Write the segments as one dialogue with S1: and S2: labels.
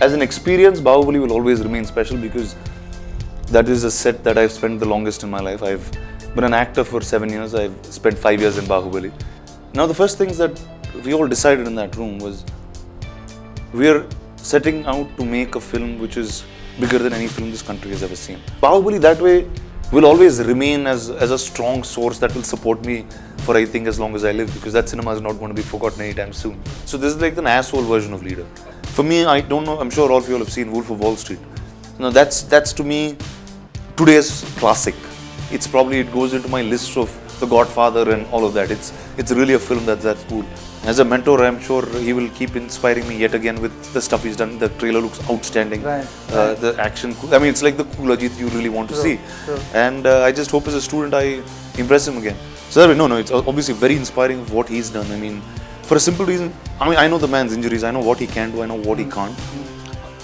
S1: as an experience, Baahubali will always remain special because that is a set that I've spent the longest in my life. I've been an actor for 7 years. I've spent 5 years in Baahubali. Now the first things that we all decided in that room was we're setting out to make a film which is bigger than any film this country has ever seen. Baahubali that way will always remain as a strong source that will support me for I think as long as I live, because that cinema is not going to be forgotten anytime soon. So this is like an asshole version of Leader. For me, I don't know, I'm sure all of you all have seen Wolf of Wall Street. Now that's to me today's classic. It's probably, it goes into my list of The Godfather and all of that. It's really a film that's cool. As a mentor, I'm sure he will keep inspiring me yet again with the stuff he's done. The trailer looks outstanding.
S2: Right.
S1: The action, I mean, it's like the cool Ajit you really want to see.
S2: True.
S1: And I just hope as a student I impress him again. So no, it's obviously very inspiring of what he's done. I mean, for a simple reason, I mean, I know the man's injuries. I know what he can do. I know what he can't.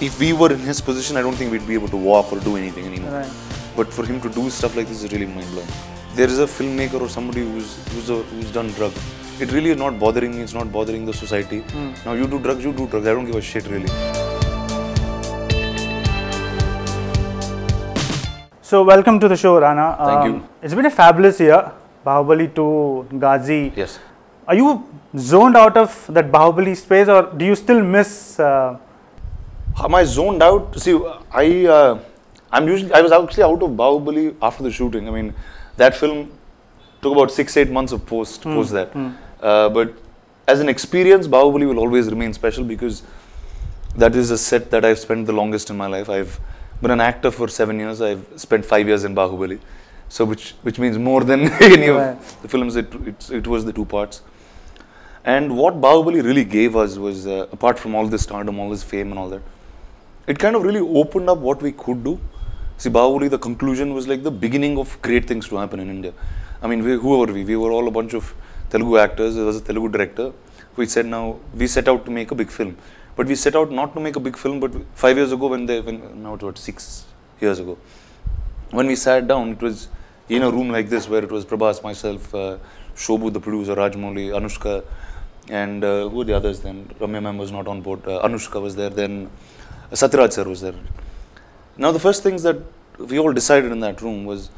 S1: If we were in his position, I don't think we'd be able to walk or do anything anymore.
S2: Right.
S1: But for him to do stuff like this is really mind-blowing. There is a filmmaker or somebody who's done drugs. It really is not bothering me. It's not bothering the society. Now you do drugs, I don't give a shit really.
S2: So welcome to the show, Rana.
S1: Thank you.
S2: It's been a fabulous year. Bahubali 2, Ghazi.
S1: Yes.
S2: Are you zoned out of that Bahubali space, or do you still miss?
S1: Am I zoned out? See, I was actually out of Baahubali after the shooting. I mean, that film took about 6-8 months of post that. But as an experience, Baahubali will always remain special because that is a set that I've spent the longest in my life. I've been an actor for 7 years. I've spent 5 years in Baahubali, so which means more than any of the films. It was the 2 parts. And what Baahubali really gave us was, apart from all this stardom, all this fame and all that, it kind of really opened up what we could do. See, Baahubali, the conclusion was like the beginning of great things to happen in India. I mean, who were we? We were all a bunch of Telugu actors. There was a Telugu director. We said we set out to make a big film. But we set out not to make a big film, but 5 years ago now it's what, 6 years ago. When we sat down, it was in a room like this where it was Prabhas, myself, Shobhu, the producer, Rajmouli, Anushka, and who were the others then? Ramya ma'am was not on board. Anushka was there, then Satyaraj sir was there. Now the first things that we all decided in that room was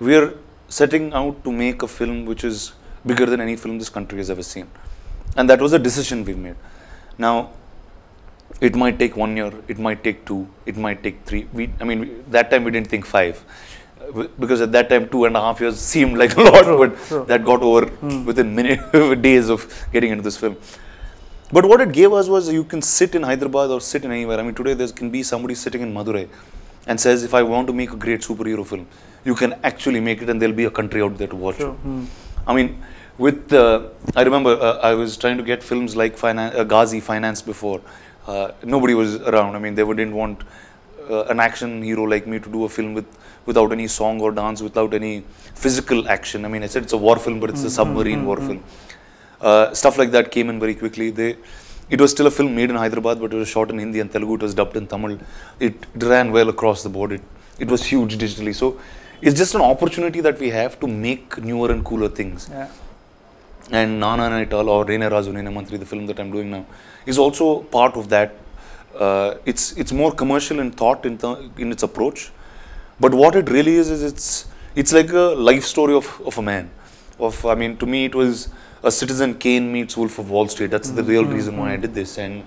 S1: we're setting out to make a film which is bigger than any film this country has ever seen. And that was a decision we made. Now, it might take 1 year, it might take 2, it might take 3. That time we didn't think 5. Because at that time 2.5 years seemed like a lot, but that got over within days of getting into this film. But what it gave us was you can sit in Hyderabad or sit in anywhere. I mean, today there can be somebody sitting in Madurai and says, if I want to make a great superhero film, you can actually make it and there'll be a country out there to watch it. I mean, I remember I was trying to get films like Ghazi financed before. Nobody was around. I mean, they didn't want an action hero like me to do a film without any song or dance, without any physical action. I mean, I said it's a war film, but it's a submarine war film. Stuff like that came in very quickly. It was still a film made in Hyderabad, but it was shot in Hindi and Telugu. It was dubbed in Tamil. It ran well across the board. It was huge digitally. So it's just an opportunity that we have to make newer and cooler things.
S2: Yeah.
S1: And Nana et al. Or Nene Raju Nene Mantri, the film that I'm doing now, is also part of that. It's more commercial in thought, in its approach. But what it really is it's like a life story of a man. To me, it was a Citizen Kane meets Wolf of Wall Street. That's the real reason why I did this. And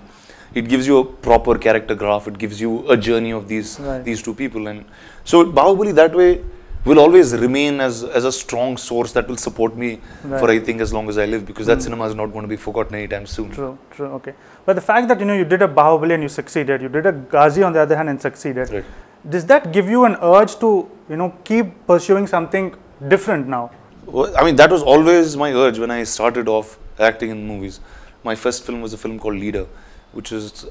S1: it gives you a proper character graph. It gives you a journey of these 2 people. And so Baahubali that way will always remain as a strong source that will support me for I think as long as I live, because that cinema is not going to be forgotten anytime soon.
S2: True, okay. But the fact that you did a Baahubali and you succeeded, you did a Ghazi on the other hand and succeeded.
S1: Right.
S2: Does that give you an urge to keep pursuing something different now?
S1: Well, I mean, that was always my urge when I started off acting in movies. My first film was a film called Leader, which is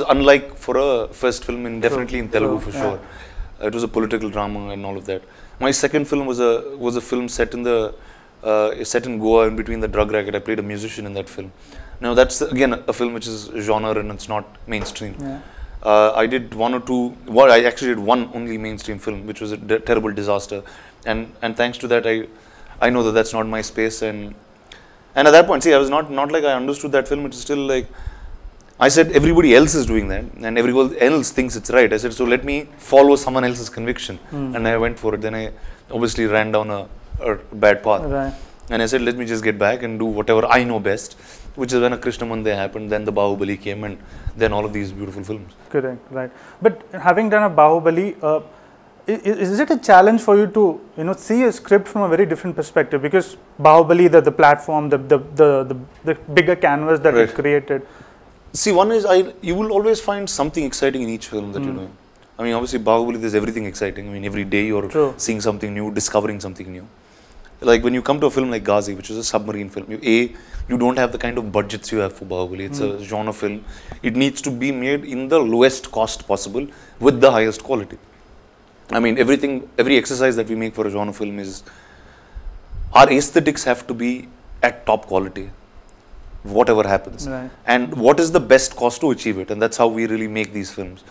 S1: unlike for a first film, definitely in Telugu for sure. It was a political drama and all of that. My second film was a film set in Goa in between the drug racket. I played a musician in that film. Now that's again a film which is genre and it's not mainstream.
S2: Yeah.
S1: I did one or two. Well, I actually did one only mainstream film, which was a terrible disaster, and thanks to that, I know that that's not my space, and at that point, see, I was not like I understood that film. It was still like I said everybody else is doing that and everyone else thinks it's right. I said, so let me follow someone else's conviction. And I went for it. Then I obviously ran down a bad path.
S2: Right.
S1: And I said, let me just get back and do whatever I know best, which is when a Krishna Mande happened, then the Baahubali came, and then all of these beautiful films.
S2: Correct, right. But having done a Baahubali, is it a challenge for you to see a script from a very different perspective? Because Baahubali, the platform, the bigger canvas that it created.
S1: See, one is you will always find something exciting in each film that you know. I mean, obviously Baahubali, there's everything exciting. I mean, every day you're seeing something new, discovering something new. Like when you come to a film like Ghazi, which is a submarine film, you don't have the kind of budgets you have for Baahubali. It's a genre film. It needs to be made in the lowest cost possible with the highest quality. I mean, every exercise that we make for a genre film is, our aesthetics have to be at top quality, whatever happens.
S2: Right.
S1: And what is the best cost to achieve it? And that's how we really make these films.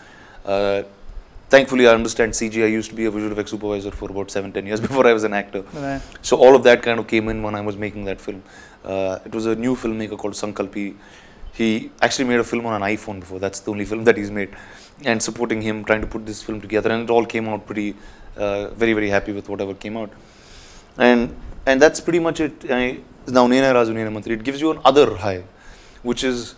S1: Thankfully, I understand CG. I used to be a visual effects supervisor for about 7-10 years before I was an actor.
S2: Right.
S1: So all of that kind of came in when I was making that film. It was a new filmmaker called Sankalpi. He actually made a film on an iPhone before. That's the only film that he's made. And supporting him, trying to put this film together. And it all came out pretty, very, very happy with whatever came out. And that's pretty much it. Now, Nene Raju Nene Mantri, it gives you another high, which is,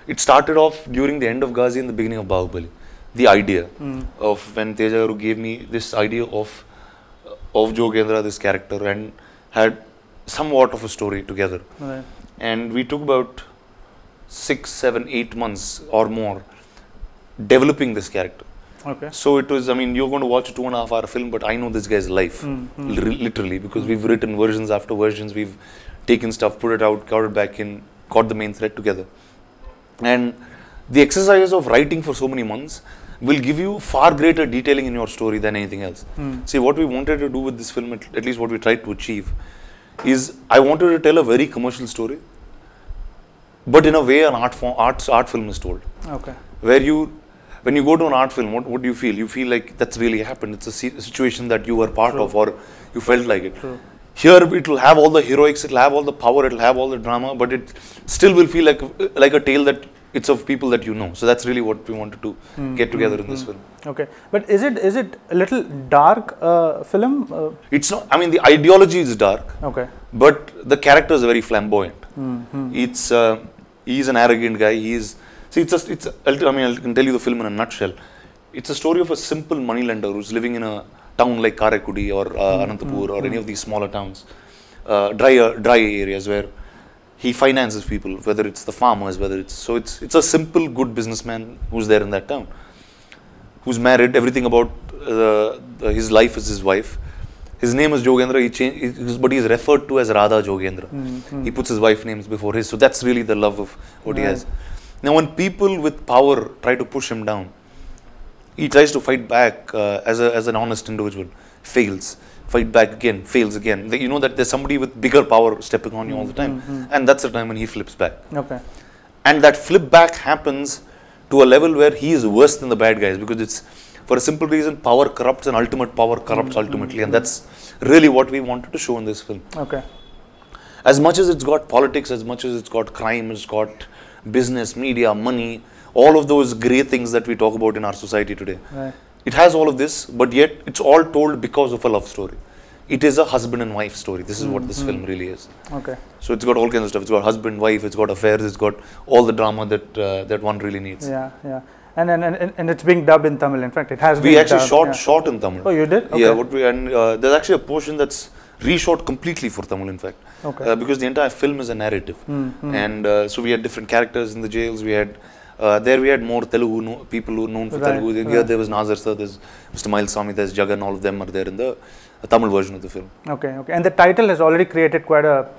S1: it started off during the end of Ghazi and the beginning of Baahubali. The idea of when Teja Garu gave me this idea of Jogendra, this character, and had somewhat of a story together.
S2: Right.
S1: And we took about 6, 7, 8 months or more developing this character.
S2: Okay.
S1: So it was, I mean, you're going to watch a 2.5-hour film, but I know this guy's life, literally, because we've written versions after versions, we've taken stuff, put it out, got it back in, got the main thread together. And the exercise of writing for so many months will give you far greater detailing in your story than anything else. See, what we wanted to do with this film, at least what we tried to achieve, is I wanted to tell a very commercial story, but in a way an art film is told.
S2: Okay.
S1: Where when you go to an art film, what do you feel? You feel like that's really happened. It's a situation that you were part of, or you felt like it. Here it will have all the heroics, it will have all the power, it will have all the drama, but it still will feel like a tale that it's of people that you know. So that's really what we wanted to get together in this film. Okay.
S2: But is it a little dark film?
S1: It's not. I mean, the ideology is dark.
S2: Okay.
S1: But the characters are very flamboyant. He's an arrogant guy. I can tell you the film in a nutshell. It's a story of a simple moneylender who's living in a town like Karaikudi or Anantapur or any of these smaller towns, dry areas where he finances people, whether it's the farmers, it's a simple good businessman who's there in that town, who's married. Everything about his life is his wife. His name is Jogendra, but he's referred to as Radha Jogendra. He puts his wife names before his, so that's really the love of what he has. Now, when people with power try to push him down, he tries to fight back as an honest individual, fails. Fight back again, fails again. You know that there's somebody with bigger power stepping on you all the time. And that's the time when he flips back.
S2: Okay.
S1: And that flip back happens to a level where he is worse than the bad guys, because it's for a simple reason, power corrupts and ultimate power corrupts ultimately. And that's really what we wanted to show in this film.
S2: Okay.
S1: As much as it's got politics, as much as it's got crime, it's got business, media, money, all of those grey things that we talk about in our society today.
S2: Right.
S1: It has all of this, but yet it's all told because of a love story. It is a husband and wife story. This is what this film really is.
S2: Okay.
S1: So it's got all kinds of stuff. It's got husband, wife, it's got affairs, it's got all the drama that one really needs.
S2: Yeah, yeah. And it's being dubbed in Tamil. In fact, it has been
S1: dubbed. We actually shot in Tamil.
S2: Oh, you did? Okay.
S1: Yeah, there's actually a portion that's reshot completely for Tamil, in fact.
S2: Okay.
S1: Because the entire film is a narrative. And so we had different characters in the jails. We had there we had more Telugu people who are known for Telugu. Here there was Nazar sir, there's Mr. Miles Swami, there's Jagan, all of them are there in the Tamil version of the film.
S2: Okay, okay. And the title has already created quite a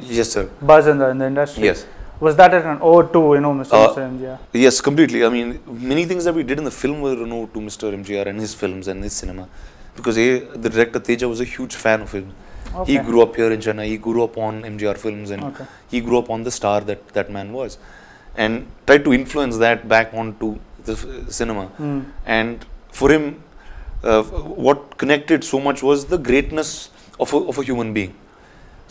S2: buzz in the industry.
S1: Yes.
S2: Was that an ode to, Mr. MGR?
S1: Yes, completely. I mean, many things that we did in the film were an ode to Mr. MGR and his films and his cinema. Because the director Teja was a huge fan of him. Okay. He grew up here in Chennai, he grew up on MGR films, and he grew up on the star that man was. And tried to influence that back onto the cinema. And for him, what connected so much was the greatness of a human being.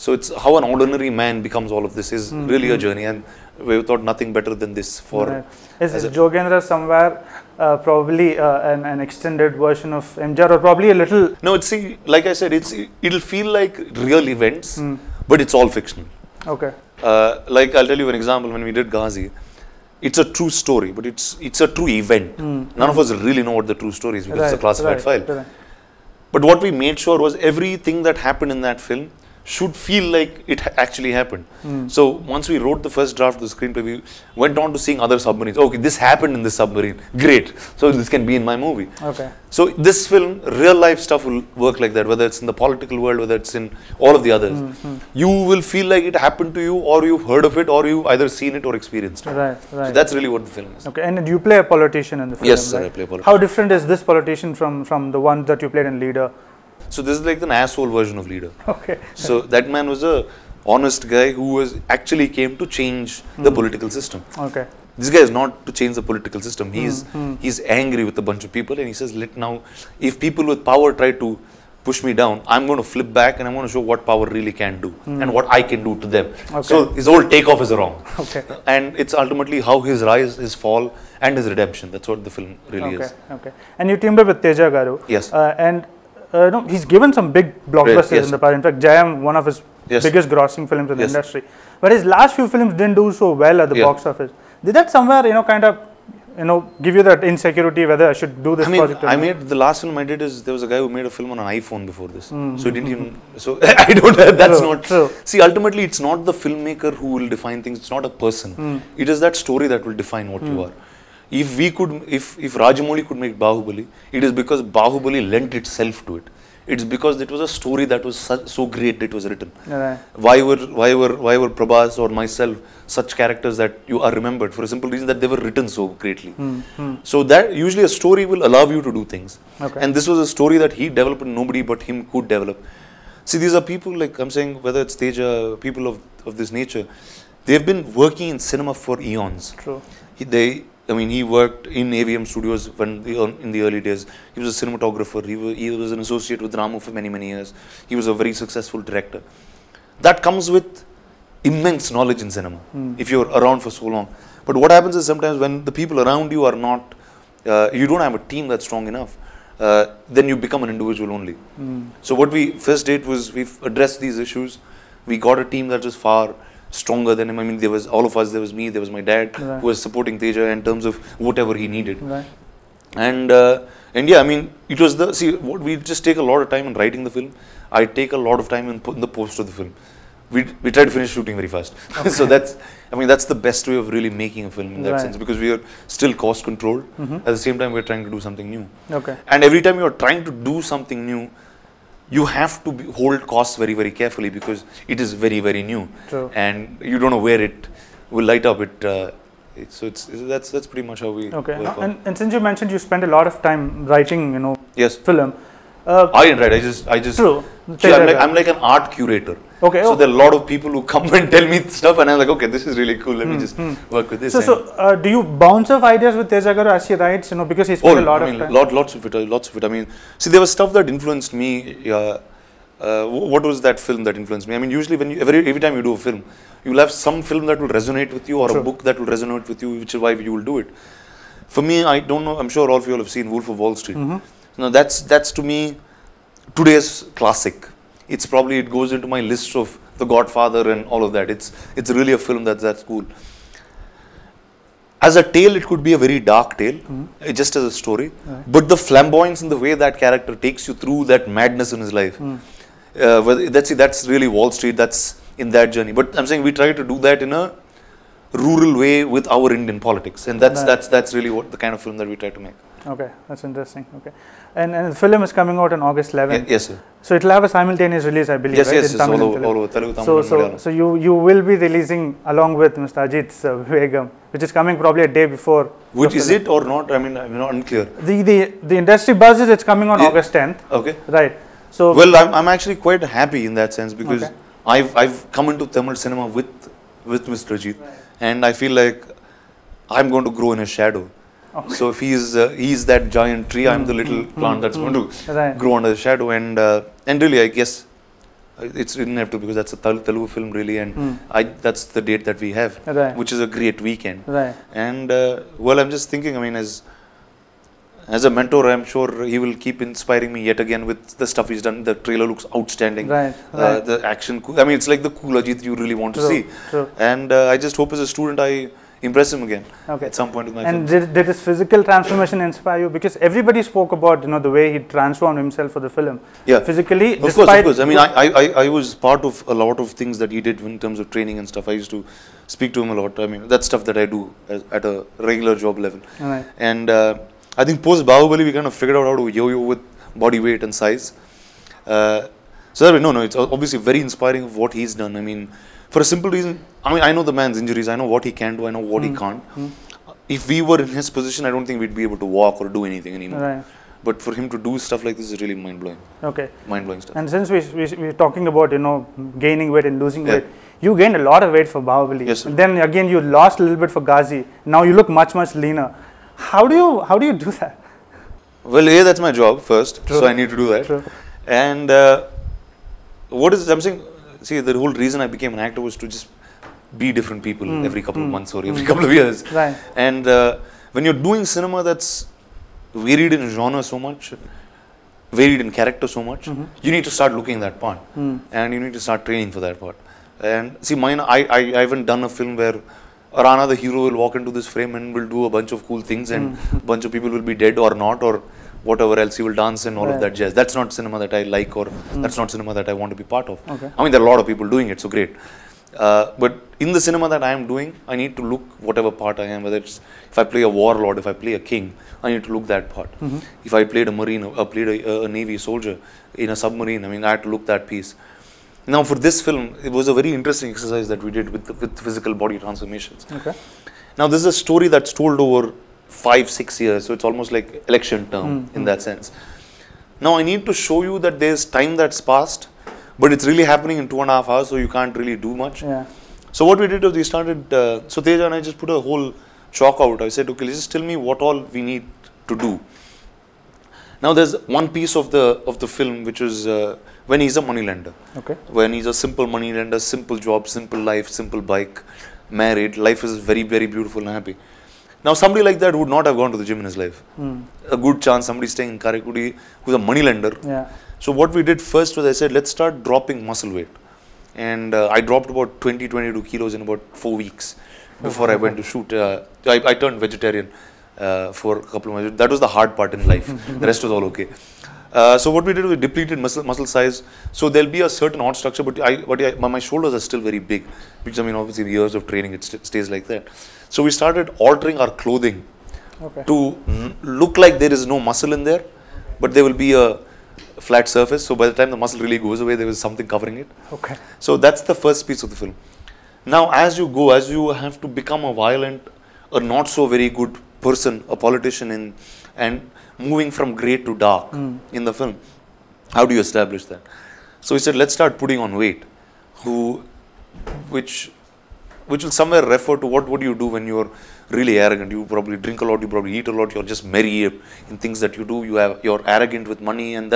S1: So it's how an ordinary man becomes all of this is really a journey, and we thought nothing better than this for.
S2: Right. Is Jogendra somewhere probably an extended version of MJR, or probably a little?
S1: No, it's like I said, it'll feel like real events, but it's all fictional.
S2: Okay.
S1: Like I'll tell you an example. When we did Ghazi, it's a true story, but it's a true event. None of us really know what the true story is because it's a classified file. Right. But what we made sure was everything that happened in that film should feel like it actually happened. So once we wrote the first draft of the screenplay, we went on to seeing other submarines. Okay, this happened in this submarine. Great. So this can be in my movie.
S2: Okay.
S1: So this film, real life stuff will work like that, whether it's in the political world, whether it's in all of the others. You will feel like it happened to you, or you've heard of it, or you've either seen it or experienced it.
S2: Right.
S1: So that's really what the film is.
S2: Okay. And you play a politician in the film.
S1: Yes, sir,
S2: right?
S1: I play a politician.
S2: How different is this politician from the one that you played in Leader?
S1: So this is like an asshole version of Leader.
S2: Okay.
S1: So that man was a honest guy who actually came to change the political system.
S2: Okay.
S1: This guy is not to change the political system. He's angry with a bunch of people, and he says, if people with power try to push me down, I'm going to flip back and I'm going to show what power really can do and what I can do to them.
S2: Okay.
S1: So his whole takeoff is wrong.
S2: Okay.
S1: And it's ultimately how his rise, his fall, and his redemption. That's what the film really is.
S2: Okay. And you teamed up with Teja Garu.
S1: Yes.
S2: No, he's given some big blockbusters in the past. In fact, Jayam, one of his biggest grossing films in the industry. But his last few films didn't do so well at the box office. Did that somewhere, kind of, give you that insecurity whether I should do this project?
S1: The last film I did is there was a guy who made a film on an iPhone before this. So he didn't even. So I don't. That's not true. See, ultimately, it's not the filmmaker who will define things. It's not a person. It is that story that will define what you are. If Rajamouli could make Baahubali, it is because Baahubali lent itself to it. It's because it was a story that was so great that it was written.
S2: Right.
S1: Why were Prabhas or myself such characters that you are remembered? For a simple reason that they were written so greatly. So that usually a story will allow you to do things. Okay. And this was a story that he developed and nobody but him could develop. See, these are people, like I'm saying, whether it's Teja, people of this nature, they've been working in cinema for eons.
S2: True.
S1: He worked in AVM Studios in the early days. He was a cinematographer. He was an associate with Ramu for many, many years. He was a very successful director. That comes with immense knowledge in cinema, if you're around for so long. But what happens is sometimes when the people around you are not, you don't have a team that's strong enough, then you become an individual only. So what we first did was we've addressed these issues. We got a team that was far stronger than him. There was all of us, there was me, there was my dad who was supporting Teja in terms of whatever he needed.
S2: Right.
S1: And yeah, it was we just take a lot of time in writing the film. I take a lot of time in the post of the film. We try to finish shooting very fast. Okay. So that's the best way of really making a film in that sense, because we are still cost controlled. At the same time, we're trying to do something new.
S2: Okay.
S1: And every time you're trying to do something new, you have to hold costs very, very carefully because it is very, very new.
S2: True.
S1: And you don't know where it will light up. That's pretty much how we work on.
S2: And since you mentioned you spend a lot of time writing,
S1: yes,
S2: film.
S1: I didn't write. I just.
S2: True.
S1: See, I'm like an art curator.
S2: Okay.
S1: So there are a lot of people who come and tell me stuff, and I'm like, okay, this is really cool. Let me just work with this.
S2: So do you bounce off ideas with Teja Garu as he writes? Because he spent a lot of time.
S1: Lots of it. See, there was stuff that influenced me. What was that film that influenced me? Usually every time you do a film, you'll have some film that will resonate with you, or a book that will resonate with you, which is why you will do it. For me, I don't know. I'm sure all of you have seen Wolf of Wall Street. Now that's to me today's classic. It goes into my list of The Godfather and all of that. It's really a film that's cool. As a tale, it could be a very dark tale, just as a story. But the flamboyance in the way that character takes you through that madness in his life, that's really Wall Street. That's in that journey. But I'm saying we try to do that in a rural way with our Indian politics, and that's really what the kind of film that we try to make.
S2: Okay, that's interesting. Okay, and the film is coming out on August 11th.
S1: Yes, sir.
S2: So it will have a simultaneous release, I believe.
S1: Yes,
S2: right?
S1: yes, all over Telugu, Tamil,
S2: so you will be releasing along with Mr. Ajit's Vegam, which is coming probably a day before.
S1: Which is it or not? I'm not unclear.
S2: The industry buzz is it's coming on August 10th.
S1: Okay.
S2: Right. So
S1: well, I'm actually quite happy in that sense because I've come into Tamil cinema with Mr. Ajit, and I feel like I'm going to grow in his shadow. Okay. So if he's that giant tree, I'm the little plant that's going to grow under the shadow, and really I guess It's inevitable because that's a Telugu film really, and that's the date that we have, which is a great weekend. And well, I'm just thinking, I mean, as a mentor, I'm sure he will keep inspiring me yet again with the stuff he's done. The trailer looks outstanding. The action, I mean, it's like the cool Ajit you really want to see. And I just hope as a student I impress him again at some point in my film.
S2: And did his physical transformation inspire you? Because everybody spoke about, you know, the way he transformed himself for the film.
S1: Yeah.
S2: Physically,
S1: of course. I mean, I was part of a lot of things that he did in terms of training and stuff. I used to speak to him a lot. I mean, that's stuff that I do at a regular job level. And I think post Baahubali, we kind of figured out how to yo-yo with body weight and size. So that way, it's obviously very inspiring of what he's done. I mean, for a simple reason, I mean, I know the man's injuries, I know what he can do, I know what he can't. If we were in his position, I don't think we'd be able to walk or do anything anymore. But for him to do stuff like this is really mind-blowing. Mind-blowing stuff.
S2: And since we're talking about, you know, gaining weight and losing weight, you gained a lot of weight for Baahubali.
S1: Yes, sir.
S2: Then again, you lost a little bit for Ghazi. Now you look much leaner. How do you do that?
S1: Well, that's my job first, so I need to do that. And I'm saying, see, the whole reason I became an actor was to just be different people every couple of months or every couple of years. And when you're doing cinema that's varied in genre so much, varied in character so much, you need to start looking that part. And you need to start training for that part. And see, I haven't done a film where Rana, the hero, will walk into this frame and will do a bunch of cool things and a bunch of people will be dead or not or whatever else, he will dance and all of that jazz. That's not cinema that I like, or that's not cinema that I want to be part of. I mean, there are a lot of people doing it, so great. But in the cinema that I am doing, I need to look whatever part I am, whether it's, if I play a warlord, if I play a king, I need to look that part. If I played a marine, or played a navy soldier in a submarine, I mean, I had to look that piece. Now, for this film, it was a very interesting exercise that we did with physical body transformations. Now, this is a story that's told over 5-6 years, so it's almost like election term in that sense. Now, I need to show you that there's time that's passed, but it's really happening in 2.5 hours, so you can't really do much. So what we did was we started, so Teja and I just put a whole chalk out. I said, okay, let's just tell me what all we need to do. Now, there's one piece of the film which is when he's a moneylender. When he's a simple moneylender, simple job, simple life, simple bike, married, life is very, very beautiful and happy. Now, somebody like that would not have gone to the gym in his life. A good chance somebody staying in Karaikudi who's a moneylender. So what we did first was I said, let's start dropping muscle weight. And I dropped about 20-22 kilos in about 4 weeks before I went to shoot. I turned vegetarian for a couple of months. That was the hard part in life. The rest was all okay. So what we did was we depleted muscle size. So there'll be a certain odd structure, but my shoulders are still very big, because I mean obviously the years of training it stays like that. So we started altering our clothing to look like there is no muscle in there, but there will be a flat surface. So by the time the muscle really goes away, there is something covering it. So that's the first piece of the film. Now, as you go, as you have to become a violent, a not so very good person, a politician, and moving from grey to dark in the film, how do you establish that? So we said, let's start putting on weight, which will somewhere refer to what do you do when you're really arrogant. You probably drink a lot, you probably eat a lot, you're just merry in things that you do. You're arrogant with money, and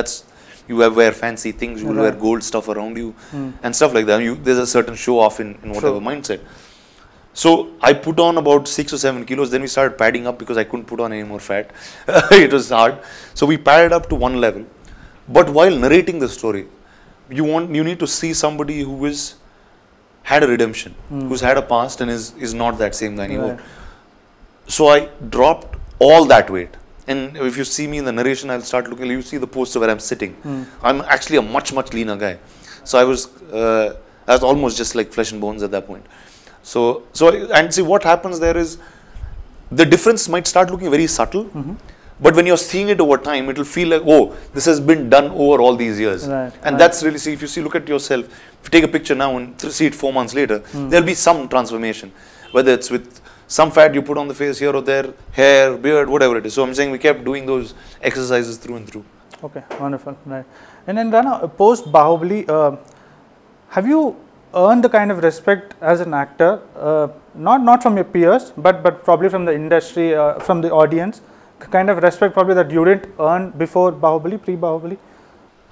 S1: you wear fancy things, you will wear gold stuff around you and stuff like that. There's a certain show off in whatever mindset. So I put on about 6 or 7 kilos. Then we started padding up because I couldn't put on any more fat. It was hard. So we padded up to one level. But while narrating the story, you need to see somebody who had a redemption, who's had a past and is not that same guy anymore. So I dropped all that weight. And if you see me in the narration, I'll start looking, you see the poster where I'm sitting. I'm actually a much leaner guy. So I was almost just like flesh and bones at that point. So and see what happens there is, the difference might start looking very subtle, but when you're seeing it over time, it will feel like, oh, this has been done over all these years. And that's really, see, if you look at yourself, if you take a picture now and see it 4 months later, there'll be some transformation, whether it's with some fat you put on the face here or there, hair, beard, whatever it is. So I'm saying we kept doing those exercises through and through. Okay, wonderful. Right. And then Rana, post Baahubali, have you earned the kind of respect as an actor, not from your peers, but probably from the industry, from the audience, kind of respect probably that you didn't earn before Baahubali, pre-Baahubali?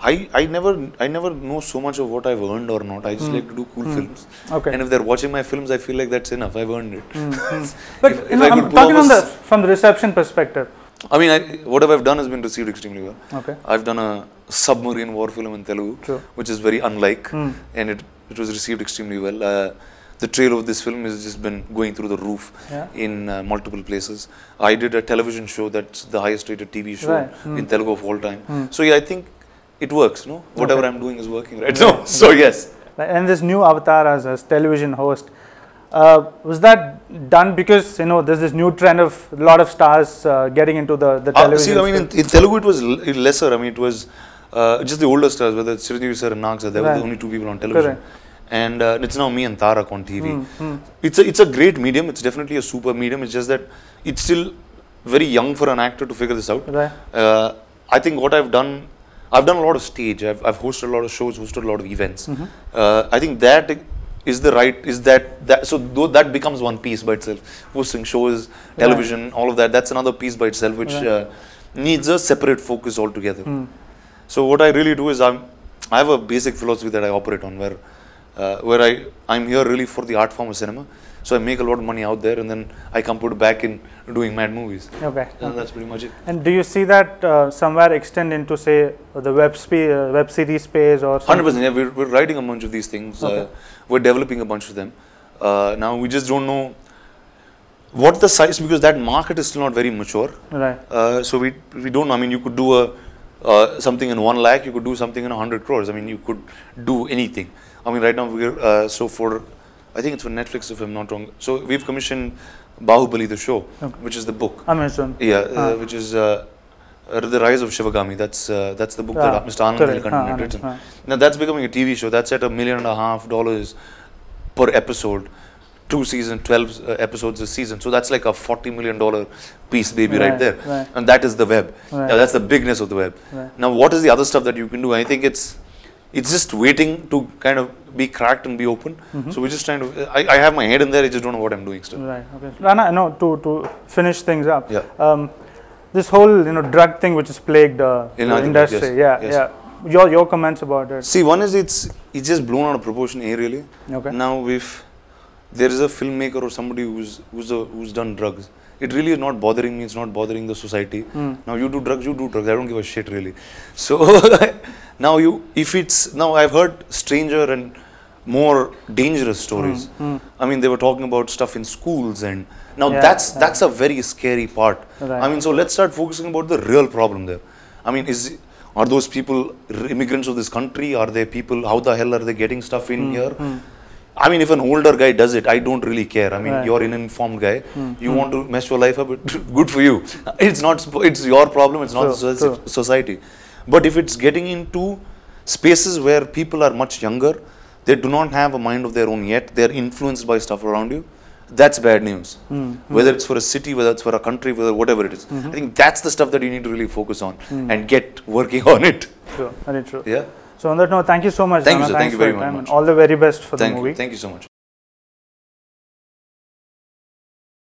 S1: I never know so much of what I've earned or not. I just like to do cool films.
S2: Okay.
S1: And if they're watching my films, I feel like that's enough. I've earned it.
S2: But
S1: if
S2: you know,
S1: I could
S2: I'm
S1: pull
S2: talking
S1: off
S2: on from the reception perspective.
S1: I mean, whatever I've done has been received extremely well.
S2: Okay.
S1: I've done a submarine war film in Telugu,
S2: True.
S1: which is very unlike, and it was received extremely well. The trail of this film has just been going through the roof in multiple places. I did a television show that's the highest rated TV show in Telugu of all time. So yeah, I think it works, no? Whatever I'm doing is working right now. So yes.
S2: And this new avatar as television host, was that done because, you know, there's this new trend of a lot of stars getting into the television?
S1: See, I mean, in Telugu it was lesser. I mean, it was just the older stars, whether it's Chiranjeevi sir and Nag sir, they were the only two people on television.
S2: Correct.
S1: And it's now me and Tarak on TV. It's a great medium. It's definitely a super medium. It's just that it's still very young for an actor to figure this out.
S2: Right.
S1: I think what I've done a lot of stage. I've hosted a lot of shows, hosted a lot of events. I think that is the right, so that becomes one piece by itself. Hosting shows, television, all of that, that's another piece by itself, which needs a separate focus altogether. So what I really do is I have a basic philosophy that I operate on, where I'm here really for the art form of cinema. So I make a lot of money out there, and then I come put back in doing mad movies.
S2: Okay.
S1: And that's pretty much it.
S2: And do you see that somewhere extend into, say, the web series space or something?
S1: 100%. Yeah, we're writing a bunch of these things. We're developing a bunch of them. Now we just don't know what the size, because that market is still not very mature.
S2: Right.
S1: So we don't know. I mean, you could do something in 1 lakh, you could do something in 100 crores. I mean, you could do anything. I mean, right now we're I think it's for Netflix, if I'm not wrong. So we've commissioned Baahubali, the show, which is the book.
S2: Amazon.
S1: Yeah, which is The Rise of Shivagami. That's the book that Mr. Anand Nilkantan had written. Now that's becoming a TV show. That's at $1.5 million per episode. 2 seasons, 12 episodes a season. So that's like a $40 million piece, baby, right there.
S2: Right.
S1: And that is the web.
S2: Right.
S1: Now, that's the bigness of the web.
S2: Right.
S1: Now, what is the other stuff that you can do? I think it's just waiting to kind of be cracked and be open. So we're just trying to. I have my head in there. I just don't know what I'm doing still.
S2: Right. Okay. Rana, no, to finish things up.
S1: Yeah.
S2: This whole drug thing which has plagued
S1: in
S2: the industry.
S1: Yes.
S2: Yeah. Your comments about it.
S1: See, one is it's just blown out of proportion. Really.
S2: Okay.
S1: Now if there is a filmmaker or somebody who's done drugs, it really is not bothering me. It's not bothering the society. Now you do drugs. I don't give a shit really. So now I've heard stranger and more dangerous stories. I mean, they were talking about stuff in schools, and now that's a very scary part.
S2: Right.
S1: I mean, so let's start focusing about the real problem there. I mean, are those people immigrants of this country? Are they people? How the hell are they getting stuff in here? I mean, if an older guy does it, I don't really care. I mean, you're an informed guy. You want to mess your life up, good for you. It's your problem. It's not society. But if it's getting into spaces where people are much younger, they do not have a mind of their own yet, they're influenced by stuff around you, that's bad news. Whether it's for a city, whether it's for a country, whatever it is. I think that's the stuff that you need to really focus on and get working on it.
S2: True, very true.
S1: Yeah.
S2: So on that note, thank you so much.
S1: Thank you, sir.
S2: Thanks
S1: Thank you very
S2: for your time
S1: much.
S2: and all the very best for the movie.
S1: Thank you so much.